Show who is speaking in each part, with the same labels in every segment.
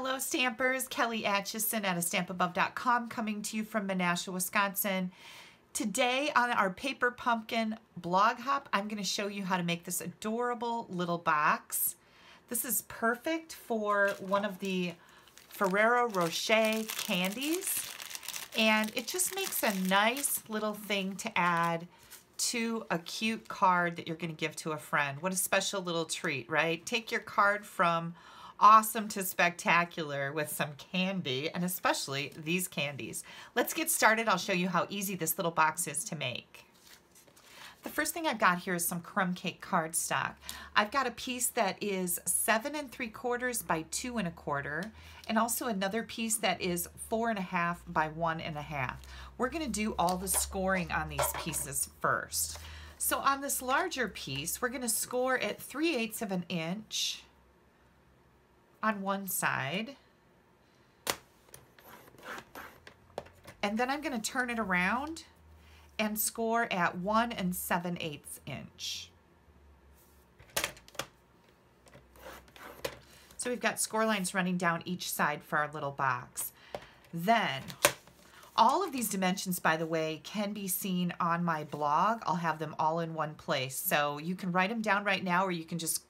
Speaker 1: Hello Stampers, Kelly Acheson at stampabove.com coming to you from Menasha, Wisconsin. Today on our Paper Pumpkin blog hop, I'm going to show you how to make this adorable little box. This is perfect for one of the Ferrero Rocher candies, and it just makes a nice little thing to add to a cute card that you're going to give to a friend. What a special little treat, right? Take your card from awesome to spectacular with some candy, and especially these candies. Let's get started. I'll show you how easy this little box is to make. The first thing I've got here is some crumb cake cardstock. I've got a piece that is 7 3/4 by 2 1/4, and also another piece that is 4 1/2 by 1 1/2. We're going to do all the scoring on these pieces first. So on this larger piece, we're going to score at 3/8 of an inch on one side, and then I'm going to turn it around and score at 1 7/8 inch. So we've got score lines running down each side for our little box. Then all of these dimensions, by the way, can be seen on my blog. I'll have them all in one place, so you can write them down right now, or you can just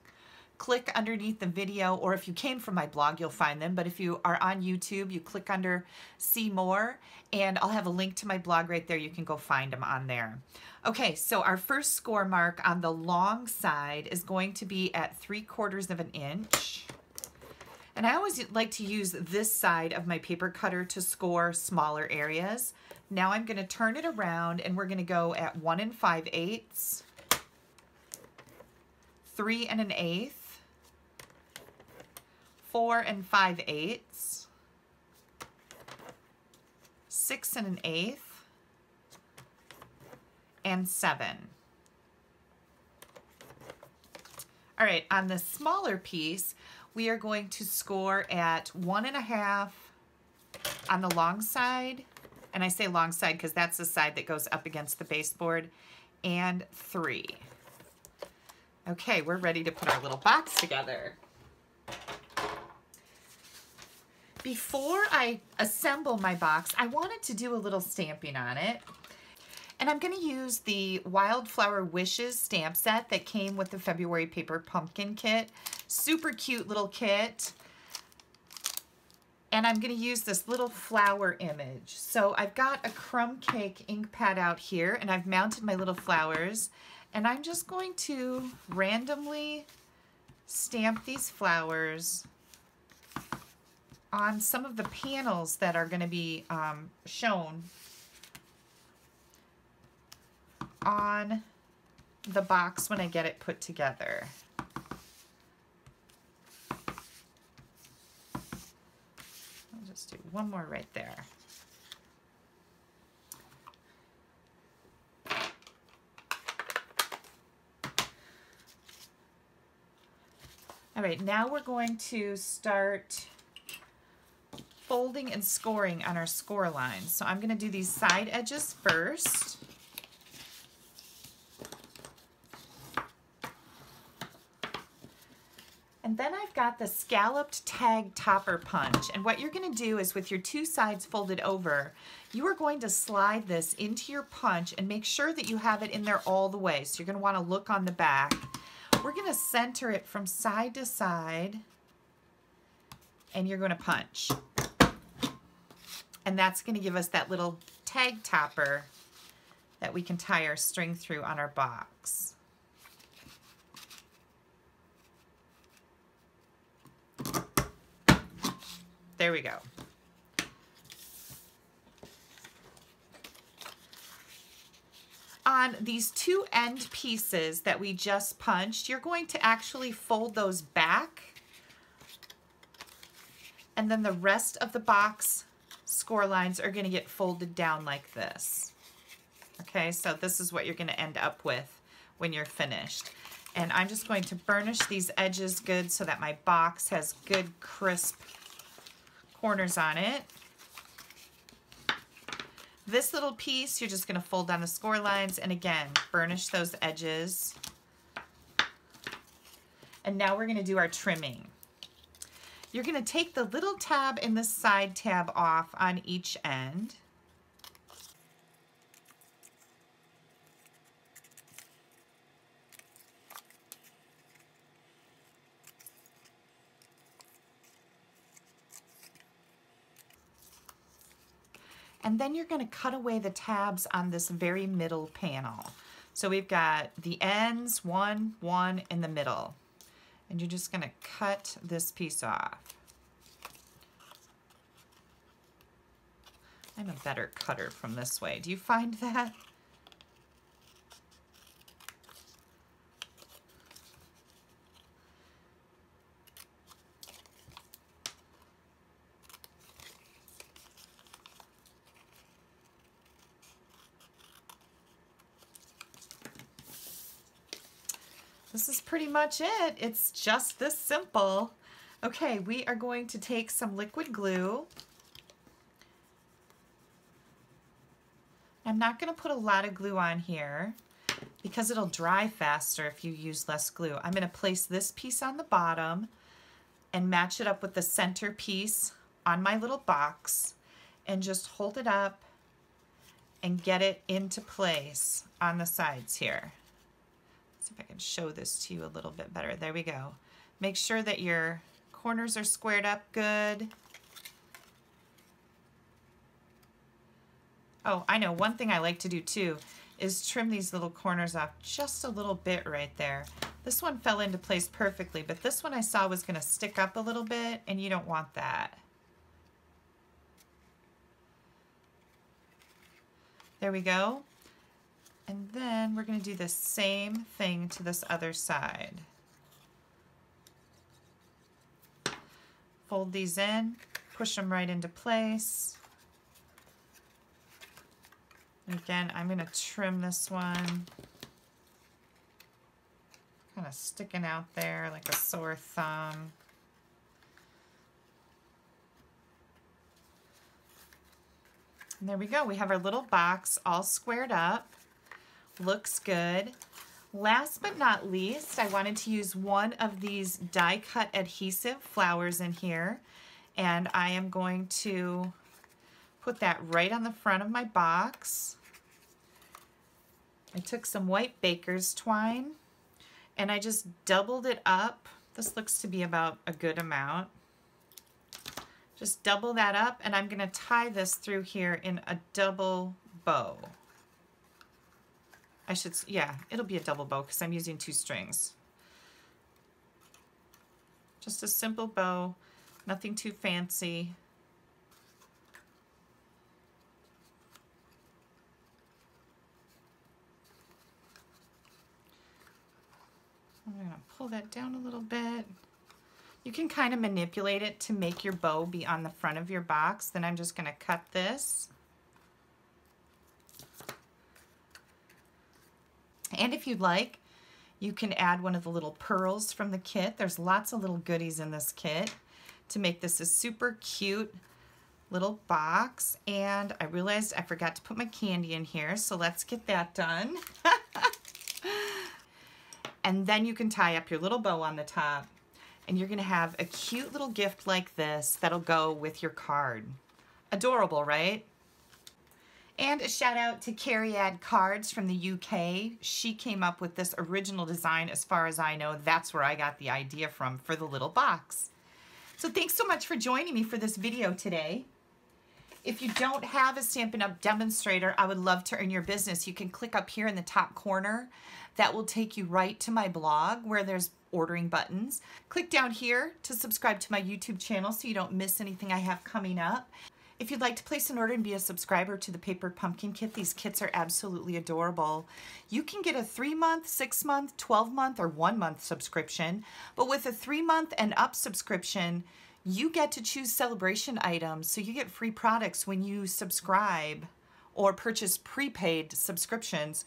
Speaker 1: click underneath the video, or if you came from my blog, you'll find them. But if you are on YouTube, you click under See More, and I'll have a link to my blog right there. You can go find them on there. Okay, so our first score mark on the long side is going to be at 3/4 of an inch. And I always like to use this side of my paper cutter to score smaller areas. Now I'm going to turn it around, and we're going to go at 1 5/8, 3 1/8, 4 5/8, 6 1/8, and 7. All right, on the smaller piece, we are going to score at 1 1/2 on the long side, and I say long side because that's the side that goes up against the baseboard, and 3. Okay, we're ready to put our little box together. Before I assemble my box, I wanted to do a little stamping on it. And I'm going to use the Wildflower Wishes stamp set that came with the February Paper Pumpkin kit. Super cute little kit. And I'm going to use this little flower image. So I've got a crumb cake ink pad out here, and I've mounted my little flowers. And I'm just going to randomly stamp these flowers on some of the panels that are going to be shown on the box when I get it put together. I'll just do one more right there. All right, now we're going to start folding and scoring on our score lines. So I'm going to do these side edges first. And then I've got the scalloped tag topper punch. And what you're going to do is, with your two sides folded over, you are going to slide this into your punch and make sure that you have it in there all the way. So you're going to want to look on the back. We're going to center it from side to side, and you're going to punch. And that's going to give us that little tag topper that we can tie our string through on our box. There we go. On these two end pieces that we just punched, you're going to actually fold those back, and then the rest of the box score lines are going to get folded down like this. Okay, so this is what you're going to end up with when you're finished. And I'm just going to burnish these edges good so that my box has good crisp corners on it. This little piece, you're just going to fold down the score lines, and again, burnish those edges. And now we're going to do our trimming. You're going to take the little tab and the side tab off on each end. And then you're going to cut away the tabs on this very middle panel. So we've got the ends, one in the middle. And you're just going to cut this piece off. I'm a better cutter from this way. Do you find that? This is pretty much it. It's just this simple. Okay, we are going to take some liquid glue. I'm not going to put a lot of glue on here because it'll dry faster if you use less glue. I'm going to place this piece on the bottom and match it up with the center piece on my little box and just hold it up and get it into place on the sides here. See if I can show this to you a little bit better. There we go. Make sure that your corners are squared up good. Oh, I know, one thing I like to do too is trim these little corners off just a little bit right there. This one fell into place perfectly, but this one I saw was going to stick up a little bit, and you don't want that. There we go. And then we're going to do the same thing to this other side. Fold these in, push them right into place. And again, I'm going to trim this one. Kind of sticking out there like a sore thumb. And there we go. We have our little box all squared up. Looks good. Last but not least, I wanted to use one of these die cut adhesive flowers in here, and I am going to put that right on the front of my box. I took some white baker's twine and I just doubled it up. This looks to be about a good amount. Just double that up, and I'm going to tie this through here in a double bow. Yeah, it'll be a double bow because I'm using 2 strings. Just a simple bow, nothing too fancy. I'm going to pull that down a little bit. You can kind of manipulate it to make your bow be on the front of your box. Then I'm just going to cut this. And if you'd like, you can add one of the little pearls from the kit. There's lots of little goodies in this kit to make this a super cute little box. And I realized I forgot to put my candy in here, so let's get that done. And then you can tie up your little bow on the top, and you're going to have a cute little gift like this that'll go with your card. Adorable, right? And a shout out to Carrie Ad Cards from the UK. She came up with this original design. As far as I know, that's where I got the idea from for the little box. So thanks so much for joining me for this video today. If you don't have a Stampin' Up! Demonstrator, I would love to earn your business. You can click up here in the top corner. That will take you right to my blog where there's ordering buttons. Click down here to subscribe to my YouTube channel so you don't miss anything I have coming up. If you'd like to place an order and be a subscriber to the Paper Pumpkin Kit, these kits are absolutely adorable. You can get a 3-month, 6-month, 12-month, or 1-month subscription, but with a 3-month and up subscription, you get to choose celebration items, so you get free products when you subscribe or purchase prepaid subscriptions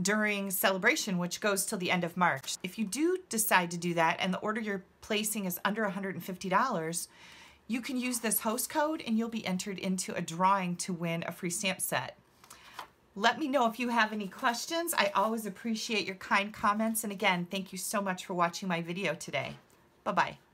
Speaker 1: during celebration, which goes till the end of March. If you do decide to do that and the order you're placing is under $150, you can use this host code and you'll be entered into a drawing to win a free stamp set. Let me know if you have any questions. I always appreciate your kind comments. And again, thank you so much for watching my video today. Bye-bye.